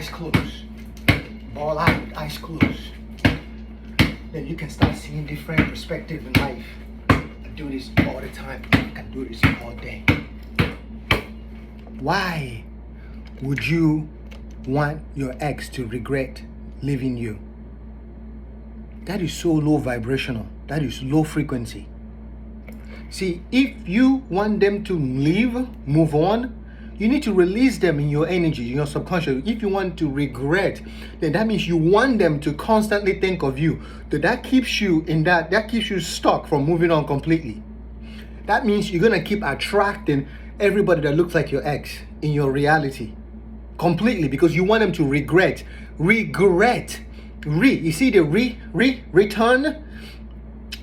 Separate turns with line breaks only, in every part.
eyes closed. Ball out, eyes closed. Then you can start seeing different perspective in life. I do this all the time. I can do this all day. Why would you want your ex to regret leaving you? That is so low vibrational. That is low frequency. See, if you want them to leave, move on, you need to release them in your energy, in your subconscious. If you want to regret, then that means you want them to constantly think of you. That keeps you in that keeps you stuck from moving on completely. That means you're going to keep attracting everybody that looks like your ex in your reality completely, because you want them to regret. You see the return?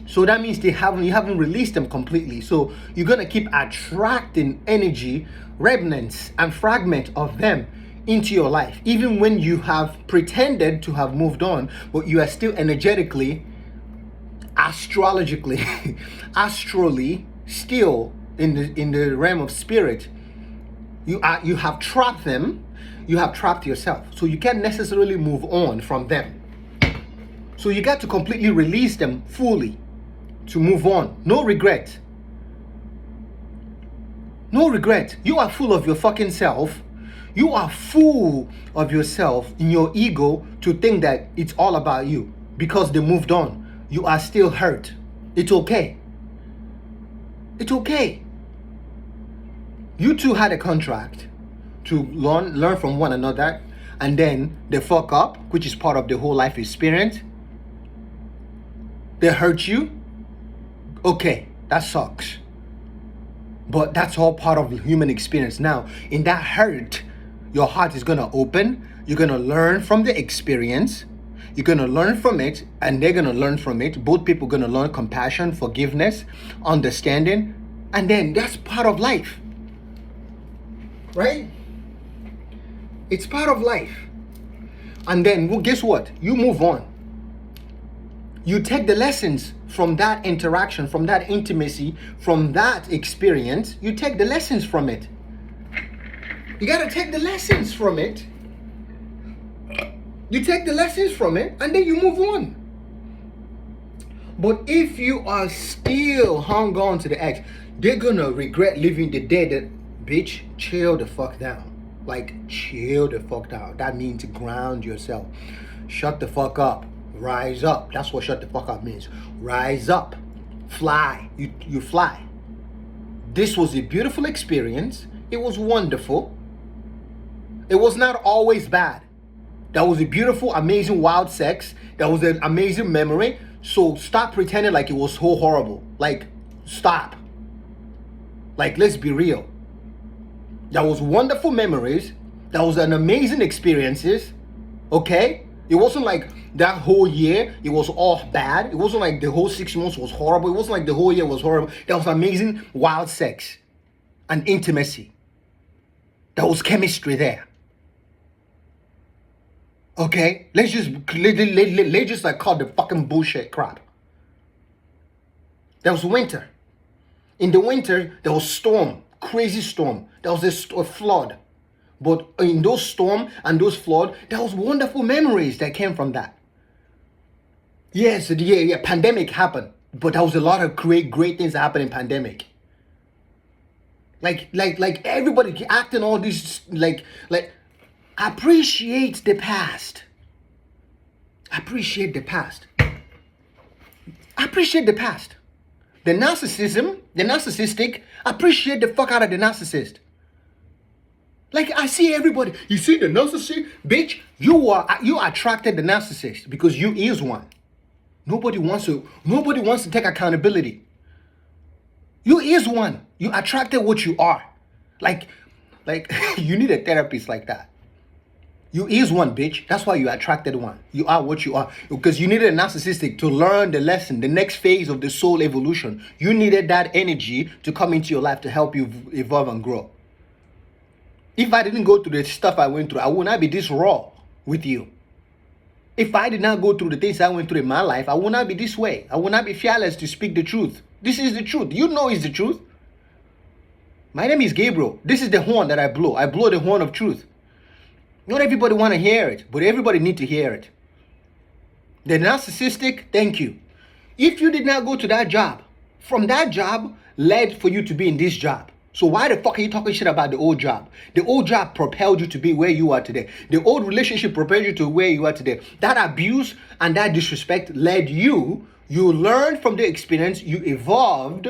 So that means you haven't released them completely. So you're gonna keep attracting energy, remnants, and fragments of them into your life, even when you have pretended to have moved on, but you are still energetically, astrally still in the realm of spirit. You have trapped them. You have trapped yourself. So you can't necessarily move on from them. So you got to completely release them fully to move on. No regret. No regret. You are full of your fucking self. You are full of yourself in your ego to think that it's all about you because they moved on. You are still hurt. It's okay. It's okay. You two had a contract to learn from one another, and then they fuck up, which is part of the whole life experience. They hurt you. Okay, that sucks. But that's all part of the human experience. Now, in that hurt, your heart is going to open. You're going to learn from the experience. You're going to learn from it, and they're going to learn from it. Both people are going to learn compassion, forgiveness, understanding. And then that's part of life. Right? It's part of life. And then, well, guess what? You move on. You take the lessons from that interaction, from that intimacy, from that experience. You take the lessons from it. You got to take the lessons from it. You take the lessons from it, and then you move on. But if you are still hung on to the ex, they're going to regret leaving the day that, bitch, chill the fuck down. Like, chill the fuck down. That means ground yourself. Shut the fuck up. Rise up. That's what shut the fuck up means. Rise up. Fly. You fly. This was a beautiful experience. It was wonderful. It was not always bad. That was a beautiful, amazing, wild sex. That was an amazing memory. So stop pretending like it was so horrible. Like, stop. Like, let's be real. That was wonderful memories. That was an amazing experiences. Okay? It wasn't like that whole year, it was all bad. It wasn't like the whole 6 months was horrible. It wasn't like the whole year was horrible. That was amazing, wild sex and intimacy. There was chemistry there. Okay? Let's just like cut the fucking bullshit crap. There was winter. In the winter, there was storm. Crazy storm. There was a flood. But in those storm and those flood, there was wonderful memories that came from that. Yes, pandemic happened. But there was a lot of great things that happened in pandemic. Like everybody acting all these, like, appreciate the past. Appreciate the past. Appreciate the past. The narcissistic, appreciate the fuck out of the narcissist. Like, I see everybody, you see the narcissist, bitch, you attracted the narcissist because you is one. Nobody wants to take accountability. You is one. You attracted what you are. Like you need a therapist like that. You is one, bitch. That's why you attracted one. You are what you are. Because you needed a narcissistic to learn the lesson, the next phase of the soul evolution. You needed that energy to come into your life to help you evolve and grow. If I didn't go through the stuff I went through, I would not be this raw with you. If I did not go through the things I went through in my life, I would not be this way. I would not be fearless to speak the truth. This is the truth. You know it's the truth. My name is Gabriel. This is the horn that I blow. I blow the horn of truth. Not everybody want to hear it, but everybody need to hear it. The narcissistic, thank you. If you did not go to that job, from that job led for you to be in this job. So why the fuck are you talking shit about the old job? The old job propelled you to be where you are today. The old relationship propelled you to where you are today. That abuse and that disrespect led you. You learned from the experience. You evolved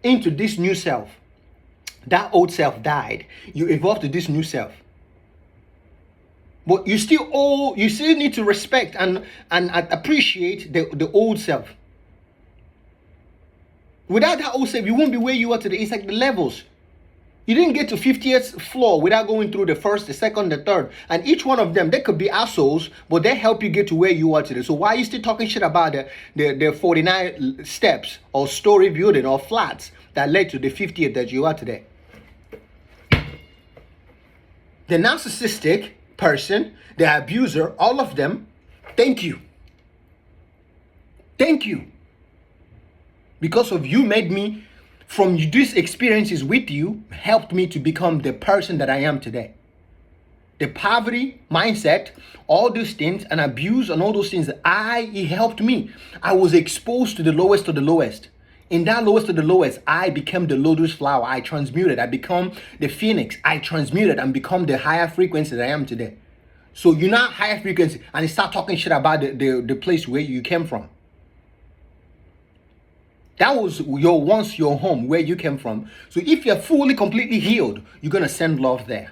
into this new self. That old self died. You evolved to this new self. But you still need to respect and appreciate the old self. Without that old self, you won't be where you are today. It's like the levels. You didn't get to 50th floor without going through the first, the second, the third. And each one of them, they could be assholes, but they help you get to where you are today. So why are you still talking shit about the 49 steps or story building or flats that led to the 50th that you are today? The narcissistic person, the abuser, all of them, thank you. Thank you. Because of you made me, from these experiences with you, helped me to become the person that I am today. The poverty mindset, all those things, and abuse and all those things, it helped me. I was exposed to the lowest of the lowest. In that lowest of the lowest, I became the lotus flower. I transmuted. I become the phoenix. I transmuted and become the higher frequency that I am today. So you're not higher frequency and you start talking shit about the place where you came from. That was once your home, where you came from. So if you're fully, completely healed, you're going to send love there.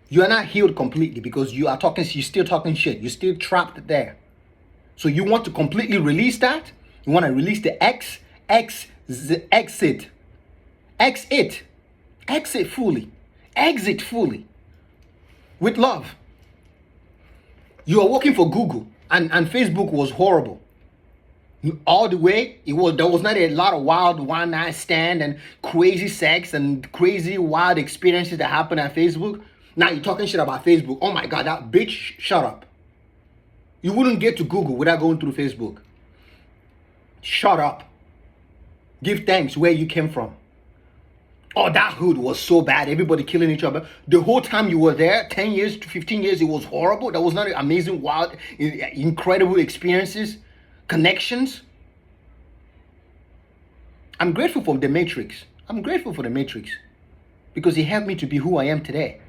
You are not healed completely because you're still talking shit. You're still trapped there. So you want to completely release that. You want to release the exit fully. Exit fully. With love. You are working for Google and Facebook was horrible. All the way, there was not a lot of wild one-night stand and crazy sex and crazy wild experiences that happen at Facebook. Now you're talking shit about Facebook. Oh my God, that bitch, shut up. You wouldn't get to Google without going through Facebook. Shut up. Give thanks where you came from. Oh, that hood was so bad. Everybody killing each other. The whole time you were there, 10 years to 15 years, it was horrible. That was not amazing, wild, incredible experiences. Connections. I'm grateful for the Matrix. I'm grateful for the Matrix because it helped me to be who I am today.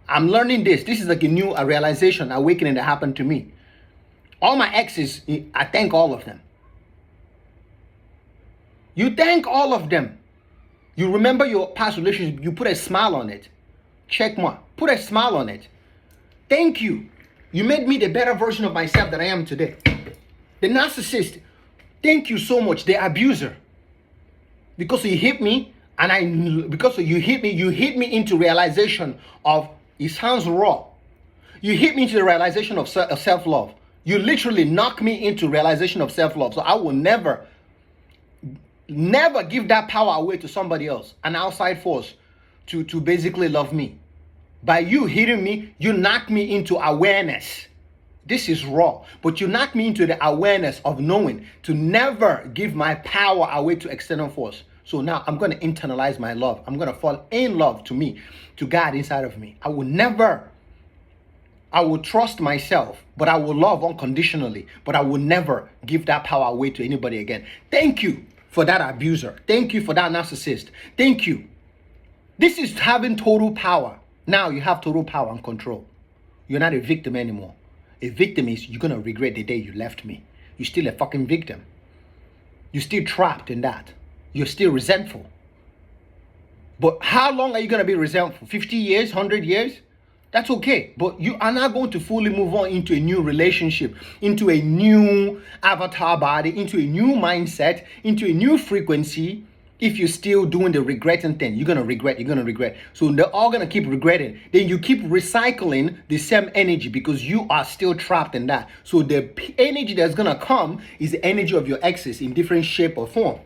I'm learning this. This is like a new realization, awakening that happened to me. All my exes, I thank all of them. You thank all of them. You remember your past relationship. You put a smile on it. Check mark. Put a smile on it. Thank you. You made me the better version of myself that I am today. The narcissist, thank you so much. The abuser, because you hit me, because you hit me into realization of, it sounds raw. You hit me into the realization of self-love. You literally knock me into realization of self-love. So I will never give that power away to somebody else, an outside force, to basically love me. By you hitting me, you knock me into awareness. This is raw, but you knock me into the awareness of knowing to never give my power away to external force. So now I'm going to internalize my love. I'm going to fall in love to me, to God inside of me. I will trust myself, but I will love unconditionally, but I will never give that power away to anybody again. Thank you for that abuser. Thank you for that narcissist. Thank you. This is having total power. Now you have total power and control. You're not a victim anymore. A victim is, you're going to regret the day you left me. You're still a fucking victim. You're still trapped in that. You're still resentful. But how long are you going to be resentful? 50 years, 100 years? That's okay. But you are not going to fully move on into a new relationship, into a new avatar body, into a new mindset, into a new frequency. If you're still doing the regretting thing, you're going to regret. So they're all going to keep regretting. Then you keep recycling the same energy because you are still trapped in that. So the energy that's going to come is the energy of your exes in different shape or form.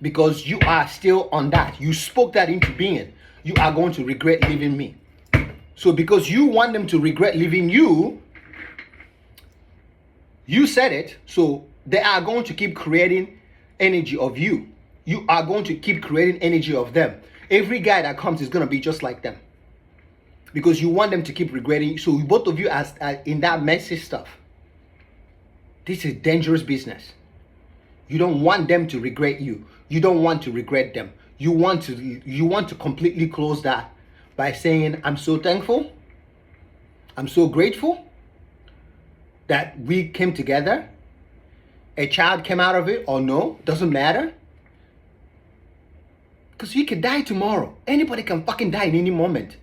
Because you are still on that. You spoke that into being. You are going to regret leaving me. So because you want them to regret leaving you, you said it. So they are going to keep creating energy of you. You are going to keep creating energy of them. Every guy that comes is going to be just like them. because you want them to keep regretting. So both of you are in that messy stuff. This is dangerous business. You don't want them to regret you. You don't want to regret them. You want to completely close that by saying, I'm so thankful. I'm so grateful that we came together. A child came out of it or no, doesn't matter. Because you could die tomorrow. Anybody can fucking die in any moment.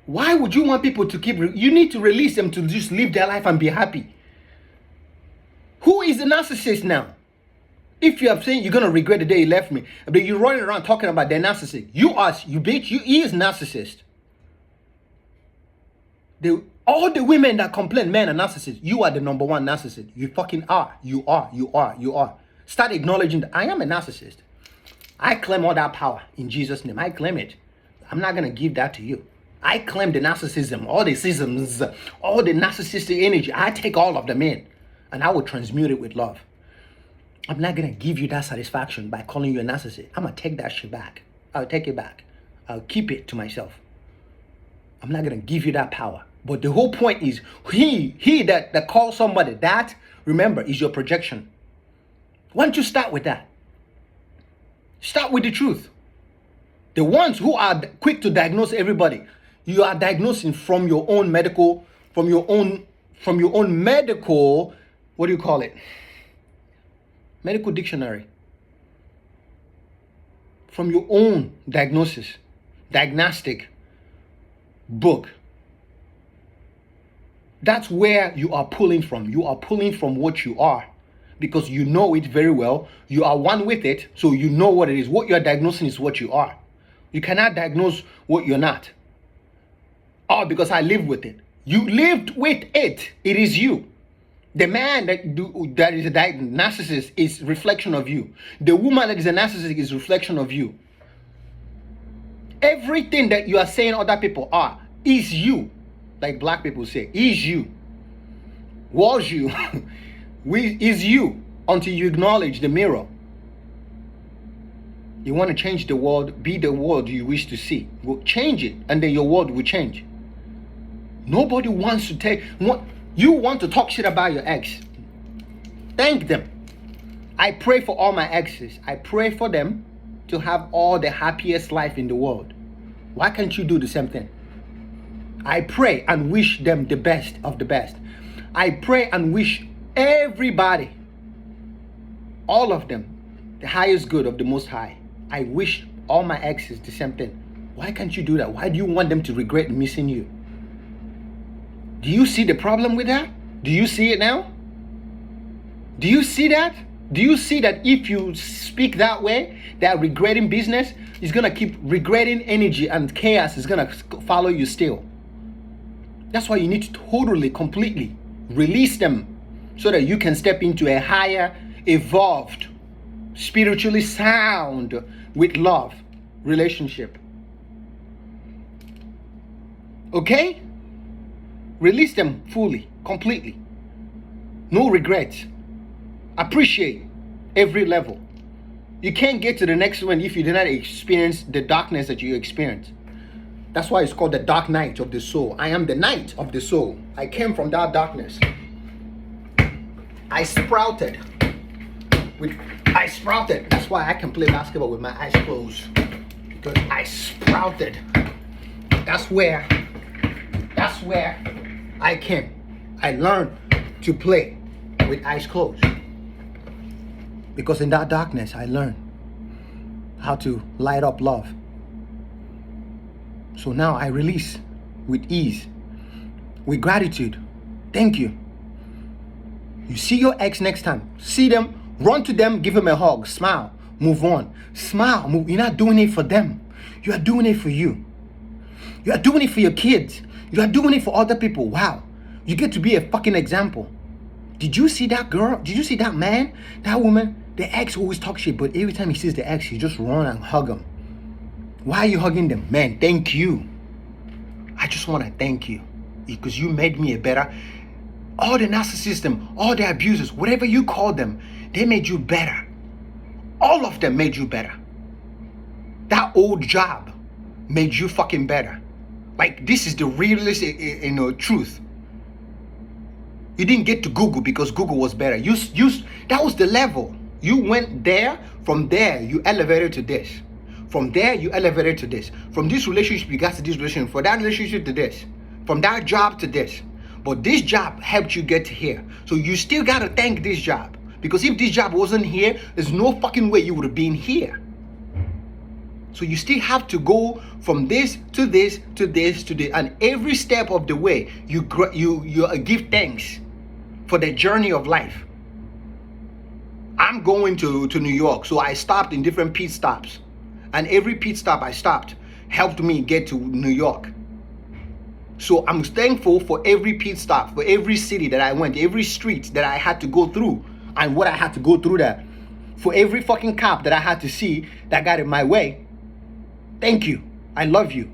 Why would you want people to keep, you need to release them to just live their life and be happy. Who is the narcissist now? If you are saying you're going to regret the day you left me, but you're running around talking about their narcissist. You bitch, he is narcissist. All the women that complain men are narcissists, you are the number one narcissist. You fucking are. You are. Start acknowledging that I am a narcissist. I claim all that power in Jesus' name. I claim it. I'm not going to give that to you. I claim the narcissism, all the systems, all the narcissistic energy. I take all of them in and I will transmute it with love. I'm not going to give you that satisfaction by calling you a narcissist. I'm going to take that shit back. I'll take it back. I'll keep it to myself. I'm not going to give you that power. But the whole point is he that calls somebody that, remember, is your projection. Why don't you start with that? Start with the truth. The ones who are quick to diagnose everybody, you are diagnosing from your own medical, from your own medical, what do you call it? Medical dictionary. From your own diagnostic book. That's where you are pulling from. You are pulling from what you are. Because you know it very well. You are one with it, so you know what it is. What you are diagnosing is what you are. You cannot diagnose what you're not. Oh, because I live with it. You lived with it. It is you. The man that is a narcissist is reflection of you. The woman that is a narcissist is reflection of you. Everything that you are saying other people are is you. Like black people say, is you. Was you. Is you until you acknowledge the mirror. You want to change the world, be the world you wish to see. Well, change it, and then your world will change. Nobody wants to you want to talk shit about your ex. Thank them. I pray for all my exes. I pray for them to have all the happiest life in the world. Why can't you do the same thing? I pray and wish them the best of the best. I pray and wish everybody, all of them, the highest good of the Most High. I wish all my exes the same thing. Why can't you do that? Why do you want them to regret missing you? Do you see the problem with that? Do you see it now? Do you see that? Do you see that if you speak that way, that regretting business is going to keep regretting energy and chaos is going to follow you still? That's why you need to totally, completely release them so that you can step into a higher, evolved, spiritually sound, with love relationship. Okay? Release them fully, completely. No regrets. Appreciate every level. You can't get to the next one if you did not experience the darkness that you experienced. That's why it's called the dark night of the soul. I am the night of the soul. I came from that darkness. I sprouted. That's why I can play basketball with my eyes closed. Because I sprouted. That's where I came. I learned to play with eyes closed. Because in that darkness, I learned how to light up love. So now I release with ease, with gratitude. Thank you. You see your ex next time. See them, run to them, give them a hug, smile, move on. Smile, move. You're not doing it for them. You are doing it for you. You are doing it for your kids. You are doing it for other people. Wow. You get to be a fucking example. Did you see that girl? Did you see that man? That woman? The ex always talk shit, but every time he sees the ex, he just run and hug him. Why are you hugging them? Man, thank you. I just want to thank you because you made me a better. All the narcissism, all the abusers, whatever you call them, they made you better. All of them made you better. That old job made you fucking better. Like, this is the realest, truth. You didn't get to Google because Google was better. That was the level. You went there. From there, you elevated to this. From there, you elevated to this. From this relationship, you got to this relationship. From that relationship to this. From that job to this. But this job helped you get to here. So you still got to thank this job. Because if this job wasn't here, there's no fucking way you would have been here. So you still have to go from this to this to this to this. And every step of the way, you give thanks for the journey of life. I'm going to New York. So I stopped in different pit stops. And every pit stop I stopped helped me get to New York. So I'm thankful for every pit stop, for every city that I went, every street that I had to go through, and what I had to go through that. For every fucking cop that I had to see that got in my way. Thank you. I love you.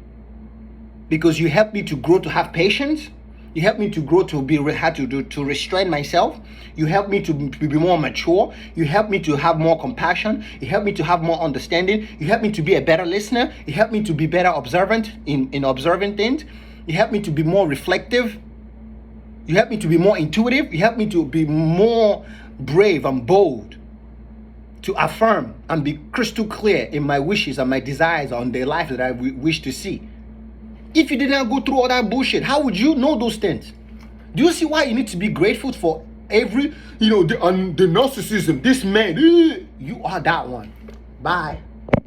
Because you helped me to grow to have patience. You helped me to grow to to restrain myself. You helped me to be more mature. You helped me to have more compassion. You helped me to have more understanding. You helped me to be a better listener. You helped me to be better observant in observing things. You helped me to be more reflective. You helped me to be more intuitive. You helped me to be more brave and bold. To affirm and be crystal clear in my wishes and my desires on the life that I wish to see. If you did not go through all that bullshit, how would you know those things? Do you see why you need to be grateful for every, the narcissism, this man? You are that one. Bye.